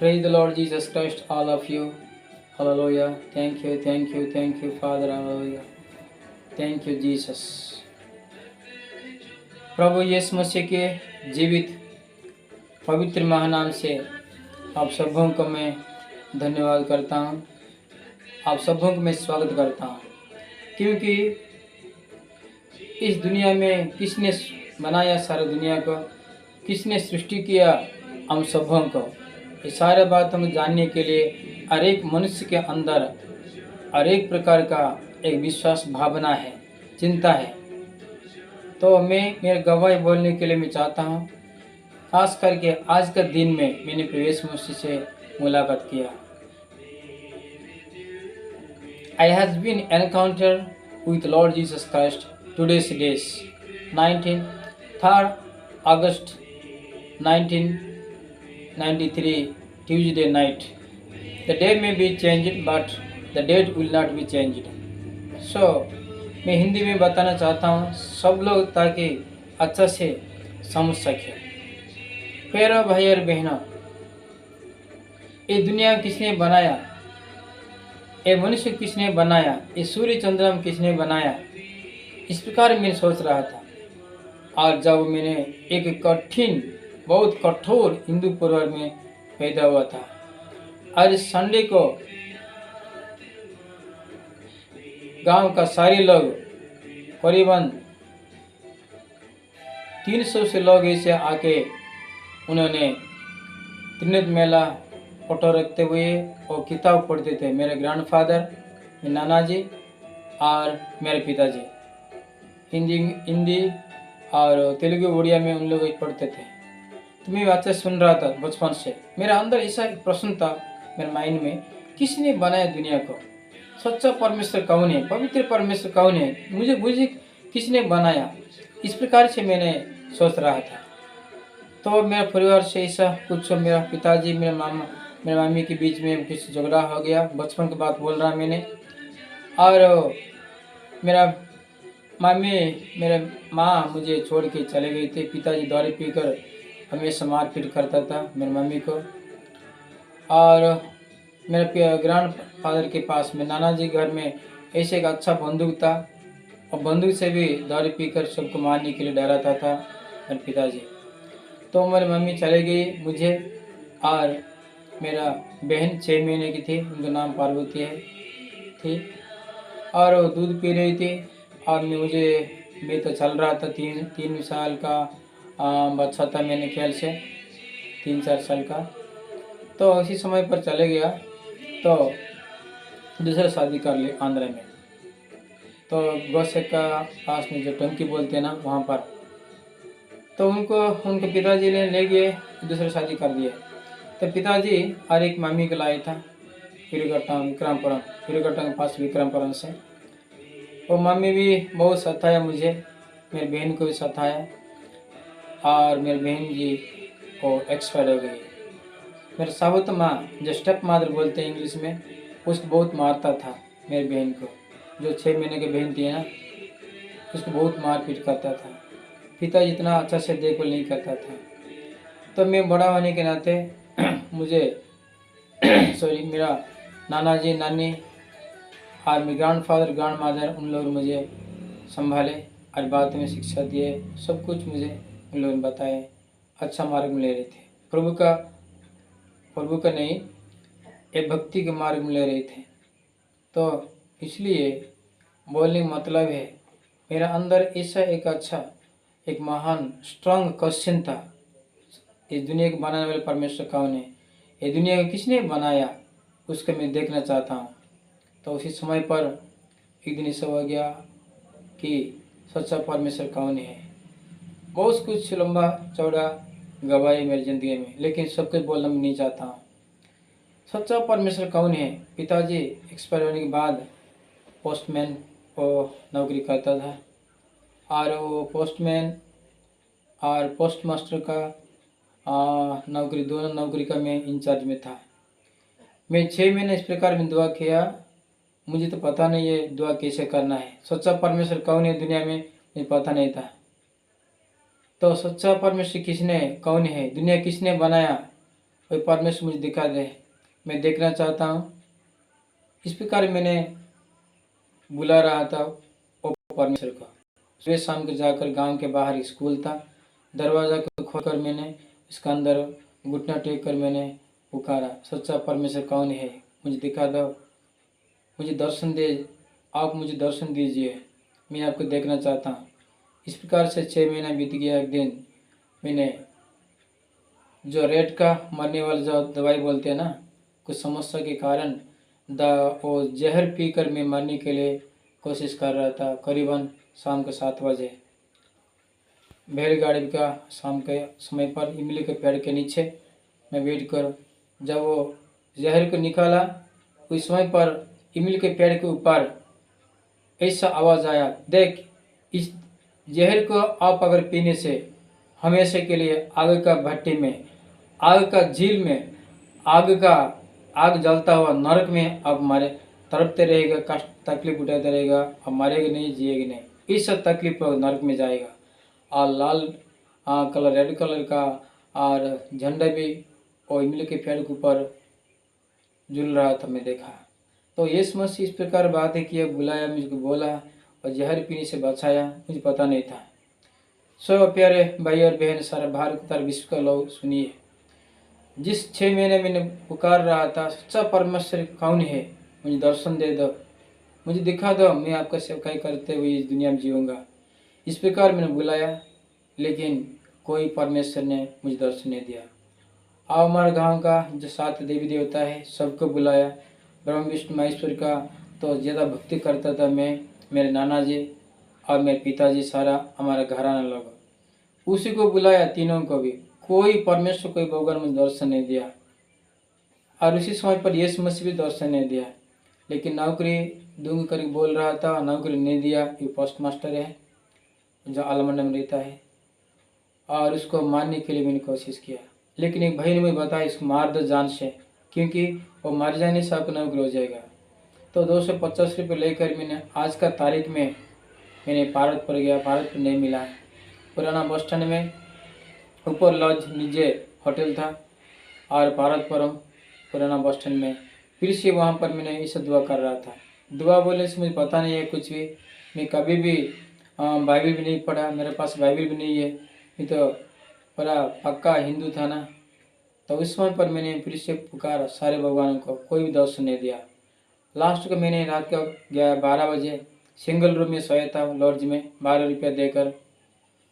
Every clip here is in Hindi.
Praise the Lord Jesus Christ, all of you. Hallelujah. Thank you, Father. Hallelujah. Thank you, Jesus. प्रभु यीशु मसीह के जीवित पवित्र महानाम से आप सबों को मैं धन्यवाद करता हूँ। आप सबों को मैं स्वागत करता हूँ, क्योंकि इस दुनिया में किसने बनाया सारा दुनिया को, किसने सृष्टि किया हम सबों को, ये सारे बात हम जानने के लिए हर एक मनुष्य के अंदर हर एक प्रकार का एक विश्वास भावना है, चिंता है। तो मैं मेरे गवाही बोलने के लिए मैं चाहता हूँ, खास करके आज का दिन में मैंने प्रवेश मसीह से मुलाकात किया। I has been encounter with Lord Jesus Christ today's days 3rd August 1993 Tuesday night. The day may be changed but the date will not be changed. So मैं हिंदी में बताना चाहता हूँ सब लोग, ताकि अच्छा से समझ सके। प्यारे भाई और बहनों, ये दुनिया किसने बनाया, ये मनुष्य किसने बनाया, ये सूर्य चंद्रमा किसने बनाया, इस प्रकार मैं सोच रहा था। और जब मैंने एक कठिन बहुत कठोर हिंदू परिवार में पैदा हुआ था, आज संडे को गांव का सारे लोग करीबन 300 से लोग ऐसे आके उन्होंने त्रिनेत्र मेला फोटो रखते हुए और किताब पढ़ते थे। मेरे ग्रैंडफादर, मेरे नाना जी और मेरे पिताजी हिंदी और तेलुगु उड़िया में उन लोग पढ़ते थे। तो मैं अच्छा सुन रहा था बचपन से। मेरा अंदर ऐसा एक प्रश्न था मेरे माइंड में, किसने बनाया दुनिया को, सच्चा परमेश्वर कौन है, पवित्र परमेश्वर कौन है, मुझे किसने बनाया। इस प्रकार से मैंने सोच रहा था। तो मेरा परिवार से ऐसा कुछ, मेरा पिताजी मेरे मम्मी के बीच में कुछ झगड़ा हो गया। बचपन की बात बोल रहा मैंने। और मेरा मेरे माँ मुझे छोड़ के चले गए थे। पिताजी दारू पीकर हमेशा मारपीट करता था मेरी मम्मी को। और मेरे ग्रैंड फादर के पास में नाना जी घर में ऐसे एक अच्छा बंदूक था, और बंदूक से भी दारू पीकर सबको मारने के लिए डराता था मेरे पिताजी। तो मेरी मम्मी चले गई मुझे, और मेरा बहन 6 महीने की थी, उनका नाम पार्वती थी, और वो दूध पी रही थी। और मैं तो चल रहा था, 3 साल का बच्चा था, मैंने ख्याल से 3-4 साल का। तो उसी समय पर चले गया, तो दूसरा शादी कर ली आंध्र में। तो गौसे का पास में जो टंकी बोलते हैं ना, वहाँ पर। तो उनके पिताजी ने ले गए, दूसरा शादी कर दिया। तो पिताजी और एक मम्मी को लाया था विक्रमपुरम के पास विक्रमपुरम से। वो मम्मी भी बहुत सताया मुझे, मेरी बहन को भी सताया, और मेरी बहन जी को एक्सपायर हो गई। मेरे साबुत माँ, जो स्टेप मदर बोलते हैं इंग्लिश में, उसको बहुत मारता था मेरी बहन को। जो 6 महीने की बहन थी ना, उसको बहुत मारपीट करता था। पिता इतना अच्छा से देखभाल नहीं करता था। तो मैं बड़ा होने के नाते मुझे मेरा नाना जी, नानी और मेरे ग्रैंडफादर, ग्रैंड मदर, उन लोग मुझे संभाले और बाद में शिक्षा दिए। सब कुछ मुझे उन लोगों ने बताए, अच्छा मार्ग में ले रहे थे। प्रभु का नहीं, एक भक्ति के मार्ग में ले रहे थे। तो इसलिए बोलने का मतलब है, मेरा अंदर ऐसा एक अच्छा, एक महान स्ट्रांग क्वेश्चन था, इस दुनिया को बनाने वाले परमेश्वर कौन है, ये दुनिया को किसने बनाया, उसको मैं देखना चाहता हूँ। तो उसी समय पर एक दिन ऐसा हो गया कि सच्चा परमेश्वर कौन है। बहुत कुछ लंबा चौड़ा गवाही मेरी ज़िंदगी में, लेकिन सब कुछ बोलना मैं नहीं चाहता हूँ। सच्चा परमेश्वर कौन है। पिताजी एक्सपायर होने के बाद पोस्टमैन को नौकरी करता था, और वो पोस्टमैन और पोस्ट मास्टर का नौकरी, दोनों नौकरी का मैं इंचार्ज में था। मैं 6 महीने इस प्रकार में दुआ किया। मुझे तो पता नहीं है दुआ कैसे करना है, सच्चा परमेश्वर कौन है दुनिया में, मुझे पता नहीं था। तो सच्चा परमेश्वर कौन है, दुनिया किसने बनाया, वही परमेश्वर मुझे दिखा दे, मैं देखना चाहता हूँ। इस प्रकार मैंने बुला रहा था वो परमेश्वर को। सुबह शाम को जाकर गांव के बाहर स्कूल था, दरवाज़ा को खोलकर मैंने इसका अंदर घुटना टेक कर मैंने पुकारा, सच्चा परमेश्वर कौन है, मुझे दिखा दो, मुझे दर्शन दे, आप मुझे दर्शन दीजिए, मैं आपको देखना चाहता हूँ। इस प्रकार से 6 महीना बीत गया। एक दिन मैंने जो रेट का मरने वाला जो दवाई बोलते हैं ना, कुछ समस्या के कारण वो जहर पीकर मैं मरने के लिए कोशिश कर रहा था। करीबन शाम को 7 बजे बैलगाड़ी का शाम के समय पर इमली के पेड़ के नीचे मैं बैठ कर जब वो जहर को निकाला, उस समय पर इमली के पेड़ के ऊपर ऐसा आवाज़ आया, देख इस जहर को आप अगर पीने से हमेशा के लिए आग का भट्टी में, आग का झील में, आग जलता हुआ नरक में अब मारे तड़पते रहेगा, कष्ट तकलीफ उठाते रहेगा, अब मरेगा नहीं, जिएगा नहीं, इस सब तकलीफ पर नरक में जाएगा। और लाल कलर, रेड कलर का और झंडा भी और इमली के पेड़ के ऊपर झूल रहा था, मैं देखा। तो यीशु मसीह इस प्रकार बातें किया, बुलाया, मुझको बोला और जहर पीने से बचाया, मुझे पता नहीं था। सो प्यारे भाई और बहन, सारा भारत तथा विश्व का लोग सुनिए, जिस 6 महीने मैंने पुकार रहा था, सच्चा परमेश्वर कौन है, मुझे दर्शन दे दो, मुझे दिखा दो, मैं आपका सेवकाई करते हुए इस दुनिया में जीऊँगा। इस प्रकार मैंने बुलाया, लेकिन कोई परमेश्वर ने मुझे दर्शन नहीं दिया। और हमारे गांव का जो 7 देवी देवता है सबको बुलाया, ब्रह्म विष्णु महेश्वर का तो ज़्यादा भक्ति करता था मैं, मेरे नाना जी और मेरे पिताजी, सारा हमारा घराना लोग, उसी को बुलाया, तीनों को भी, कोई परमेश्वर कोई भगवान मुझे दर्शन नहीं दिया। और उसी समय पर यीशु मसीह भी दर्शन नहीं दिया। लेकिन नौकरी दूंगा करके बोल रहा था, नौकरी नहीं दिया। ये पोस्ट मास्टर है जो आलमंडा में रहता है, और उसको मारने के लिए मैंने कोशिश किया, लेकिन एक भाई ने मुझे बताया इसको मार दो जान से, क्योंकि वो मर जाने से आपको नौकरी हो जाएगा। तो 250 रुपये लेकर मैंने आज का तारीख में मैंने भारत पर गया, भारत पर नहीं मिला। पुराना बस स्टैंड में ऊपर लॉज नीचे होटल था, और भारतपुरम पुराना बस स्टैंड में फिर से वहाँ पर मैंने इसे दुआ कर रहा था। दुआ बोलने से मुझे पता नहीं है कुछ भी, मैं कभी भी बाइबल भी नहीं पढ़ा, मेरे पास बाइबल भी नहीं है, मैं तो बड़ा पक्का हिंदू था ना। तो उस समय पर मैंने फिर से पुकारा सारे भगवानों को, कोई भी दर्शन नहीं दिया। लास्ट को मैंने रात को गया 12 बजे, सिंगल रूम में सोया था लॉज में 12 रुपया देकर।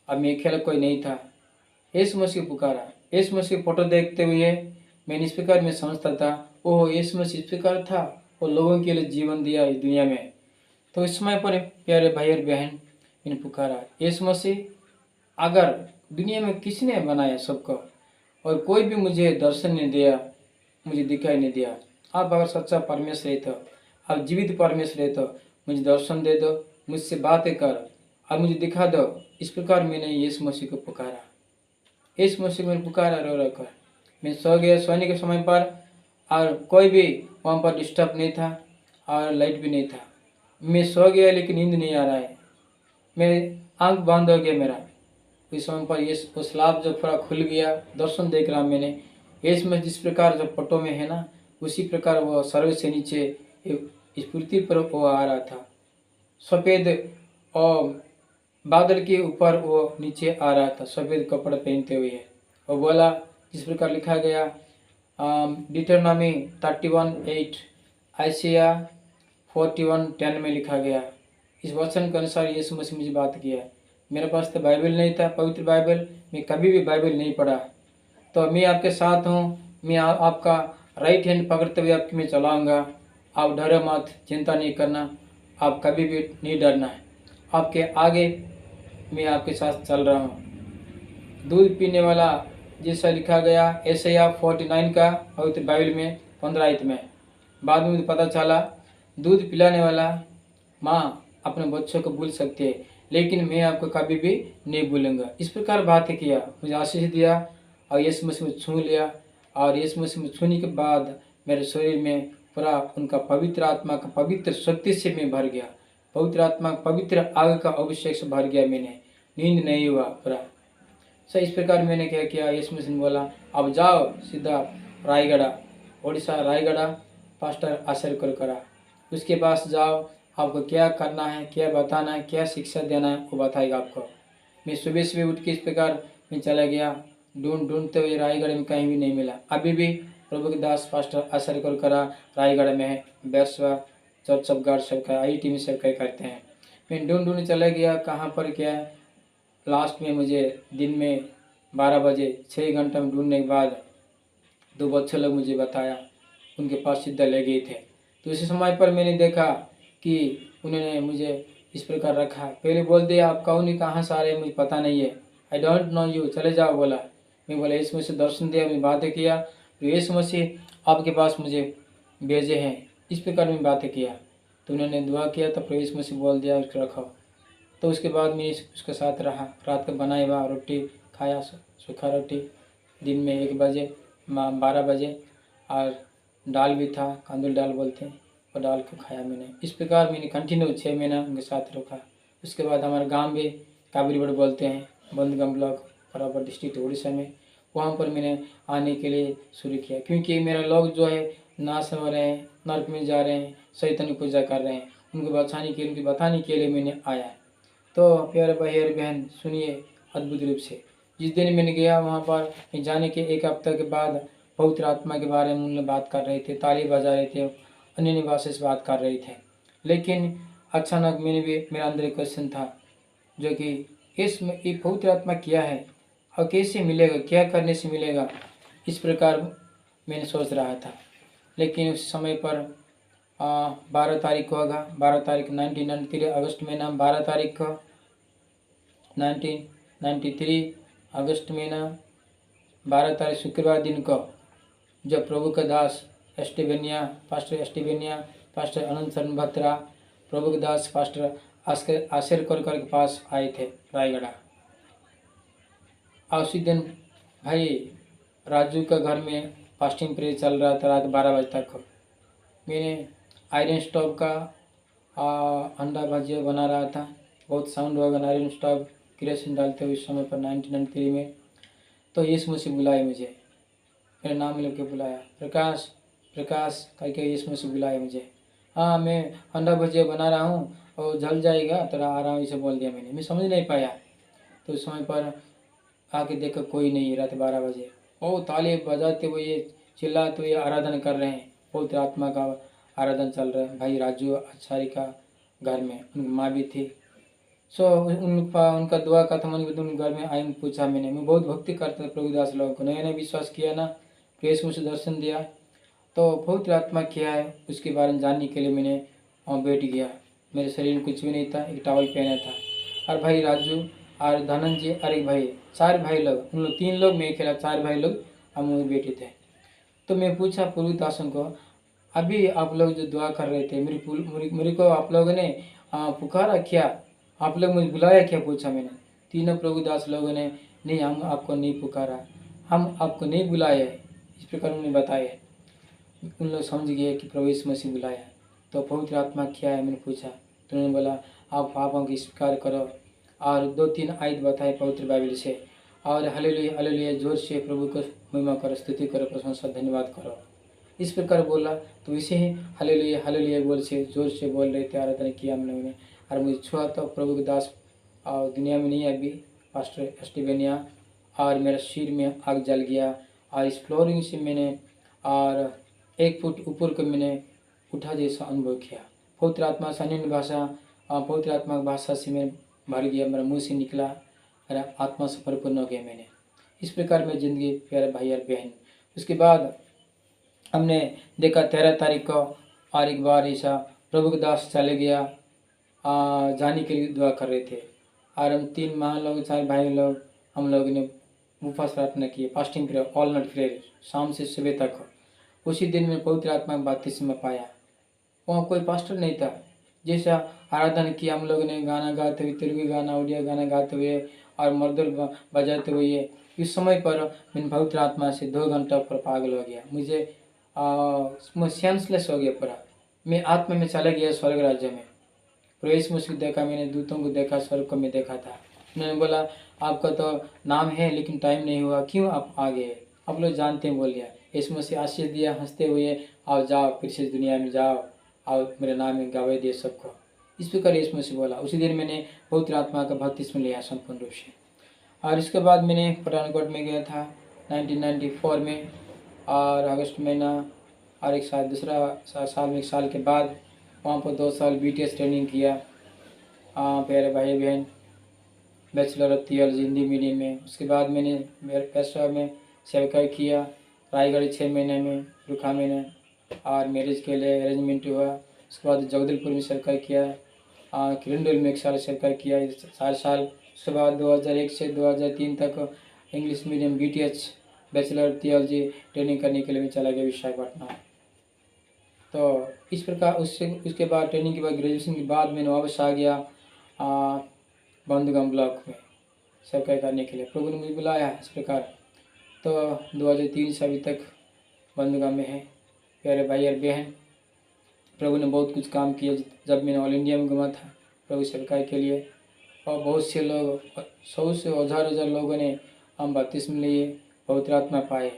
अब मेरे ख्याल कोई नहीं था। यीशु मसीह पुकारा, यीशु मसीह फोटो देखते हुए मैंने इस प्रकार में समझता था, ओह यीशु मसीह इस प्रकार था, वो लोगों के लिए जीवन दिया इस दुनिया में। तो इस समय पर प्यारे भाई और बहन, मैंने पुकारा, यीशु मसीह अगर दुनिया में किसी ने बनाया सबको और कोई भी मुझे दर्शन नहीं दिया, मुझे दिखाई नहीं दिया, आप अगर सच्चा परमेश्वर है तो, आप जीवित परमेश्वर है तो मुझे दर्शन दे दो, मुझसे बातें कर और मुझे दिखा दो। इस प्रकार मैंने यीशु मसीह को पुकारा, यीशु मसीह मैंने पुकारा रो रो कर। मैं सो गया, सोने के समय पर, और कोई भी वहाँ पर डिस्टर्ब नहीं था और लाइट भी नहीं था। मैं सो गया लेकिन नींद नहीं आ रहा है, मैं आंख बंद हो गया मेरा। इस समय पर ये उस लाभ जब पूरा खुल गया, दर्शन देख रहा मैंने, यीशु मसीह जिस प्रकार जो फोटो में है ना, उसी प्रकार वो स्वर्ग से नीचे इस पृथ्वी पर वो आ रहा था। सफ़ेद और बादल के ऊपर वो नीचे आ रहा था, सफ़ेद कपड़े पहनते हुए। वो बोला, जिस प्रकार लिखा गया डिटरनॉमी 31:8, आइसिया 41:10 में लिखा गया। इस वचन के अनुसार यीशु मसीह मुझे बात किया। मेरे पास तो बाइबल नहीं था, पवित्र बाइबल, मैं कभी भी बाइबल नहीं पढ़ा। तो मैं आपके साथ हूँ, मैं आपका राइट हैंड पकड़ते हुए आपकी मैं चलाऊँगा। आप डरो मत, चिंता नहीं करना, आप कभी भी नहीं डरना है, आपके आगे मैं आपके साथ चल रहा हूँ। दूध पीने वाला जैसा लिखा गया यशायाह 49 का पवित्र बाइबल में 15 आयत में। बाद में मुझे पता चला दूध पिलाने वाला माँ अपने बच्चों को भूल सकती है, लेकिन मैं आपको कभी भी नहीं भूलूंगा। इस प्रकार बातें किया, मुझे आशीष दिया और यीशु मसीह में छू लिया। और यीशु मसीह में छूने के बाद मेरे शरीर में पूरा उनका पवित्र आत्मा का पवित्र शक्ति से मैं भर गया, पवित्र आत्मा पवित्र आग का अभिषेक से भर गया। मैंने नींद नहीं हुआ पूरा। सो इस प्रकार मैंने क्या किया, यीशु मसीह ने बोला अब जाओ सीधा रायगढ़, ओडिशा रायगढ़ पास्टर आश्चर्य करा। उसके पास जाओ, आपको क्या करना है, क्या बताना है, क्या शिक्षा देना है वो बताएगा आपको। मैं सुबह सुबह उठ के इस प्रकार मैं चला गया, ढूंढते हुए रायगढ़ में कहीं भी नहीं मिला। अभी भी प्रभु के दास पास्टर आश्चर्य करा रायगढ़ में है, बैरसवा चर्च ऑफ गॉड सेवकाई IIT में सेवकाई करते हैं। मैं ढूंढ चला गया कहाँ पर क्या है। लास्ट में मुझे दिन में 12 बजे 6 घंटा में ढूंढने के बाद 2 बच्चे लोग मुझे बताया, उनके पास सीधा ले गए थे। तो उसी समय पर मैंने देखा कि उन्होंने मुझे इस प्रकार रखा। पहले बोल दिया आप कौन है, कहाँ से आ रहे हैं, मुझे पता नहीं है, आई डोंट नो यू, चले जाओ बोला। मैं बोला यीशु मसीह दर्शन दिया, मैं बातें किया, तो यीशु मसीह आपके पास मुझे भेजे हैं, इस प्रकार मैं बातें किया। तो उन्होंने दुआ किया, तो प्रभु यीशु मसीह बोल दिया उसको रखो। तो उसके बाद मैं उसके साथ रहा, रात को बनाया हुआ रोटी खाया, सूखा रोटी, दिन में 1 बजे 12 बजे, और दाल भी था, कांदुल दाल बोलते हैं, और दाल को खाया मैंने। इस प्रकार मैंने कंटिन्यू 6 महीना उनके साथ रखा। उसके बाद हमारे गांव में काबरीबड़ बोलते हैं, बंदगम ब्लॉक बराबर डिस्ट्रिक्ट उड़ीसा में, वहाँ पर मैंने आने के लिए शुरू किया, क्योंकि मेरा लोग जो है नाश हो रहे हैं, नर्क में जा रहे हैं, शैतान की पूजा कर रहे हैं, उनको बताने के लिए मैंने आया। तो प्यारे भाई और बहन सुनिए, अद्भुत रूप से जिस दिन मैंने गया वहाँ पर जाने के 1 हफ्ते के बाद पवित्र आत्मा के बारे में उन लोग बात कर रहे थे, ताली बजा रहे थे, अन्य भाषा से बात कर रहे थे। लेकिन अचानक मेरा अंदर एक क्वेश्चन था, जो कि ये पवित्र आत्मा क्या है और कैसे मिलेगा, क्या करने से मिलेगा, इस प्रकार मैंने सोच रहा था। लेकिन उस समय पर 12 तारीख को होगा, 12 तारीख 1993 अगस्त महीना, 12 तारीख को 1993 अगस्त महीना 12 तारीख शुक्रवार दिन को, जब प्रभु का दास पास्टर एस्टिवेनिया, पास्टर अनंत शरण भत्रा, प्रभु के दास पास्टर आश्चर्य के पास आए थे रायगढ़। और उसी दिन भाई राजू का घर में फास्टिंग प्रेयर चल रहा था रात 12 बजे तक। मैंने आयरन स्टोव का अंडा भजिया बना रहा था, बहुत साउंड होगा आयरन स्टोव केरोसिन डालते हुए उस समय पर 1993 में। तो यीशु मसीह बुलाए मुझे, मेरा नाम लेके बुलाया, प्रकाश प्रकाश करके यीशु मसीह बुलाया मुझे। हाँ मैं अंडा भजिया बना रहा हूँ और जल जाएगा, थोड़ा आराम से बोल दिया मैं समझ नहीं पाया। तो उस समय पर आके देखा कोई नहीं है, रात 12 बजे। ओ ताली बजाते हुए चिल्लाते हुए आराधना कर रहे हैं, पवित्र आत्मा का आराधना चल रहा है। भाई राजू आचार्य का घर में उनकी माँ भी थी। सो उनका दुआ का था, उनके घर में आई, पूछा मैं बहुत भक्ति करता था प्रभुदास लोगों को, नया नया विश्वास किया ना, प्रेस मुझे दर्शन दिया। तो पवित्र आत्मा क्या है उसके बारे में जानने के लिए मैंने वहाँ बैठ गया। मेरे शरीर में कुछ भी नहीं था, एक टॉवल पहना था। और भाई राजू और धनंजय और एक भाई, 4 भाई लोग, उन लोग 3 लोग मैं खेला, 4 भाई लोग हम लोग बैठे थे। तो मैं पूछा प्रभुदासन को, अभी आप लोग जो दुआ कर रहे थे मेरे को आप लोगों ने पुकारा क्या, आप लोग मुझे बुलाया क्या, पूछा मैंने। तीनों प्रभुदास लोगों ने नहीं, हम आपको नहीं पुकारा, हम आपको नहीं बुलाया है, इस प्रकार उन्होंने बताया। उन लोग समझ गए कि प्रभु यीशु मसीह बुलाया। तो पवित्र आत्मा क्या है मैंने पूछा, तो उन्होंने बोला आप पापों की स्वीकार करो, और 2-3 आयत बताए पवित्र बाइबल से, और हालेलुया हालेलुया जोर से प्रभु को महिमा करो, स्तुति करो, प्रशंसा धन्यवाद करो, इस प्रकार बोला। तो इसे ही हालेलुया हालेलुया बोल से जोर से बोल रहे थे, आराधना किया हम लोगों ने। और मुझे छुआ तो प्रभु के दास दुनिया में नहीं है अभी, पास्टर एस्टिवेनिया, और मेरा सिर में आग जल गया, और इस फ्लोरिंग से मैंने और 1 फुट ऊपर को मैंने उठा जैसा अनुभव किया। पवित्र आत्मा से अन्य भाषा, पवित्र आत्मा की भाषा से मैं भर गया, मेरा मुँह से निकला, मेरा आत्मा से परिपूर्ण हो गया मैंने। इस प्रकार मेरी ज़िंदगी प्यारे भाई और बहन। उसके बाद हमने देखा 13 तारीख को, और एक बार ऐसा प्रभु के दास चले गया, जाने के लिए दुआ कर रहे थे, और हम 3 माँ लोग 4 भाई लोग हम लोग ने उपवास प्रार्थना किए, fasting prayer, all night prayer, शाम से सुबह तक। उसी दिन में पवित्र आत्मा की बपतिस्मा पाया। वहाँ कोई पास्टर नहीं था, जैसा आराधना किया हम लोग ने, गाना गाते हुए, तेलुगु गाना, उड़िया गाना गाते हुए और मर्दल बजाते हुए। इस समय पर मैंने पवित्र आत्मा से 2 घंटा पर पागल हो गया, मैं सेंसलेस हो गया पूरा, मैं आत्मा में चला गया स्वर्ग राज्य में। प्रवेश मुझको देखा, मैंने दूतों को देखा, स्वर्ग को मैं देखा था। उन्होंने बोला आपका तो नाम है लेकिन टाइम नहीं हुआ, क्यों आप आ गए, आप लोग जानते हैं, बोल दिया यीशु मसीह आशीष दिया हंसते हुए, आओ जाओ फिर से दुनिया में जाओ, आओ मेरे नाम में गवाही दे सबको। इस प्रकार यीशु मसीह बोला। उसी दिन मैंने पवित्र आत्मा का बपतिस्मा लिया संपूर्ण रूप से। और इसके बाद मैंने पठानकोट में गया था 1994 में, और अगस्त महीना, और एक साल दूसरा साल में, एक साल के बाद वहाँ पर 2 साल BTS ट्रेनिंग किया। प्यारे भाई बहन, bachelor of theology Hindi medium में। उसके बाद मैंने पेशवा में सेवकाई किया, रायगढ़ 6 महीने में रुका मैंने, और मैरिज के लिए अरेंजमेंट हुआ। उसके बाद जगदलपुर में सेवकाई किया, किरंदुल में 1 साल सेवकाई किया, 4 साल। उसके बाद 2001 से 2003 तक English medium BTH bachelor of theology training करने के लिए मैं चला गया विशाखापट्टनम। तो इस प्रकार उसके बाद ट्रेनिंग के बाद, ग्रेजुएशन के बाद मैंने वापस आ गया बंधुगम ब्लॉक में सेवकाई करने के लिए। प्रभु ने मुझे बुलाया इस प्रकार। तो 2003 से अभी तक बंधुगम में है। प्यारे भाई और बहन, प्रभु ने बहुत कुछ काम किया। जब मैंने ऑल इंडिया में घूमा था प्रभु सेवकाई के लिए, और बहुत से लोग, 100 से हज़ार लोगों ने हम बपतिस्मा लिए, पवित्र आत्मा पाए।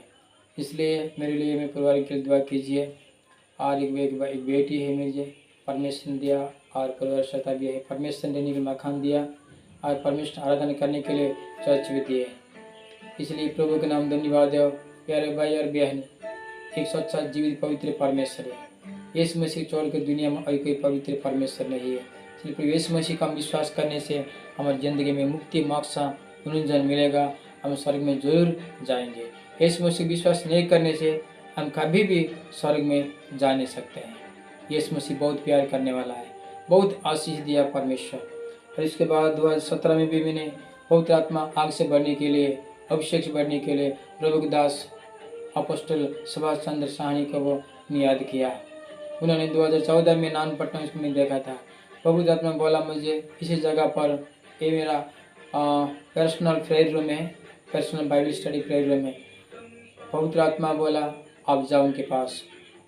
इसलिए मेरे लिए, मेरे परिवार के लिए दुआ कीजिए। और एक बेटी है मुझे, परमेश्वर ने दिया, और परिवार सता भी है, परमेश्वर देने के मकान दिया, और परमेश्वर आराधना करने के लिए चर्च भी दिए। इसलिए प्रभु के नाम धन्यवाद है। प्यारे भाई और बहन, एक सच्चा जीवित पवित्र परमेश्वर है। यीशु मसीह छोड़कर दुनिया में और कोई पवित्र परमेश्वर नहीं है। इसलिए यीशु मसीह का विश्वास करने से हमारी ज़िंदगी में मुक्ति, मोक्ष, पुनर्जन्म मिलेगा। हम स्वर्ग में जरूर जाएंगे। यीशु मसीह विश्वास नहीं करने से हम कभी भी स्वर्ग में जा नहीं सकते हैं। यीशु मसीह बहुत प्यार करने वाला है, बहुत आशीष दिया परमेश्वर। और इसके बाद 2017 में भी मैंने पवित्र आत्मा आग से बढ़ने के लिए, अभिषेक से बढ़ने के लिए प्रभु के दास अपोस्टल सुभाष चंद्र साहनी को वो याद किया। उन्होंने 2014 में नानपट्टनम में देखा था। पवित्र आत्मा बोला मुझे, इसी जगह पर, ये मेरा पर्सनल प्रेयर रूम है, personal Bible study prayer room है। पवित्र आत्मा बोला आप जाओ उनके पास।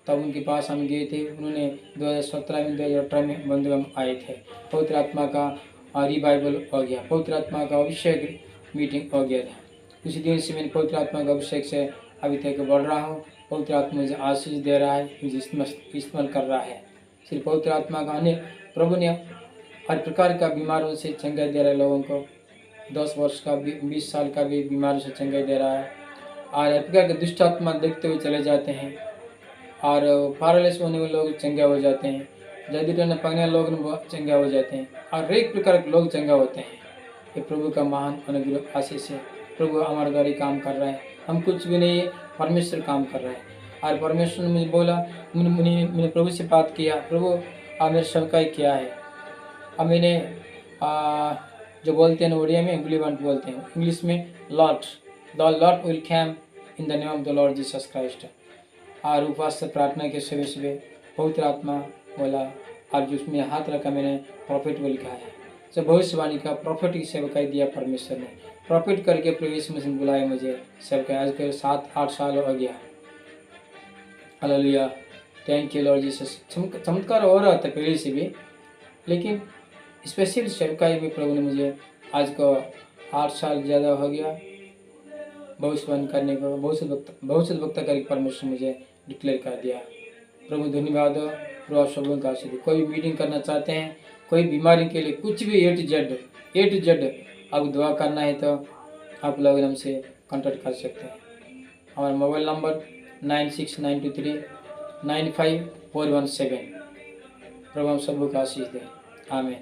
तब उनके पास हम गए थे। उन्होंने 2017 में 2018 में बंधुगम आए थे। पवित्र आत्मा का रिवाइवल हो गया, पवित्र आत्मा का अभिषेक मीटिंग हो गया था। उसी दिन से मैंने पवित्र आत्मा का अभिषेक से अभी तक बढ़ रहा हूँ। पवित्र आत्मा मुझे आशीष दे रहा है, मुझे इस्तेमाल कर रहा है। सिर्फ पवित्र आत्मा का अनेक, प्रभु ने हर प्रकार का बीमारों से चंगाई दे रहा है लोगों को। 10 वर्ष का भी, 20 साल का भी बीमारों से चंगाई दे रहा है। और हर प्रकार के दुष्ट आत्मा देखते हुए चले जाते हैं, और पैरालिसिस होने वाले लोग चंगे हो जाते हैं, जल्दी टन पकड़ने लोग चंगे हो जाते हैं, और एक प्रकार के लोग चंगे होते हैं। ये प्रभु का महान अनुग्रह आशीष है। प्रभु हमारे द्वारा काम कर रहा है, हम कुछ भी नहीं है, परमेश्वर काम कर रहा है। और परमेश्वर ने मुझे बोला, मैंने प्रभु से बात किया, प्रभु मेरे सेवकाई क्या है। अब मैंने जो बोलते हैं उड़िया में इंग्लिश बोलते हैं, इंग्लिश में Lord, the Lord will come in the name of the Lord Jesus Christ. और उपवास से प्रार्थना के सुबह सुबह पवित्र आत्मा बोला, और जो उसमें हाथ रखा मैंने प्रॉफिट को लिखा है। तो भविष्यवाणी का प्रॉफिट की सेवकाई दिया परमेश्वर ने। प्रॉफिट करके प्रवेश में बुलाया मुझे सेवकाई। आज के 7-8 साल हो गया। Hallelujah, thank you Lord Jesus. चमत्कार हो रहा था पहले से भी, लेकिन स्पेशल सेवकाई में प्रभु ने मुझे आज को 8 साल ज़्यादा हो गया भविष्यवाणी करने को, बहुत से वक्ता करके परमेश्वर मुझे डिक्लेयर कर दिया। प्रभु धन्यवाद हो। प्रभु सबों का आशीष। कोई मीटिंग करना चाहते हैं, कोई बीमारी के लिए, कुछ भी A to Z आपको दुआ करना है तो आप लोग हमसे कॉन्टैक्ट कर सकते हैं। हमारा मोबाइल नंबर 9692395417। प्रभु हम सबों का आशीष दें। आमीन।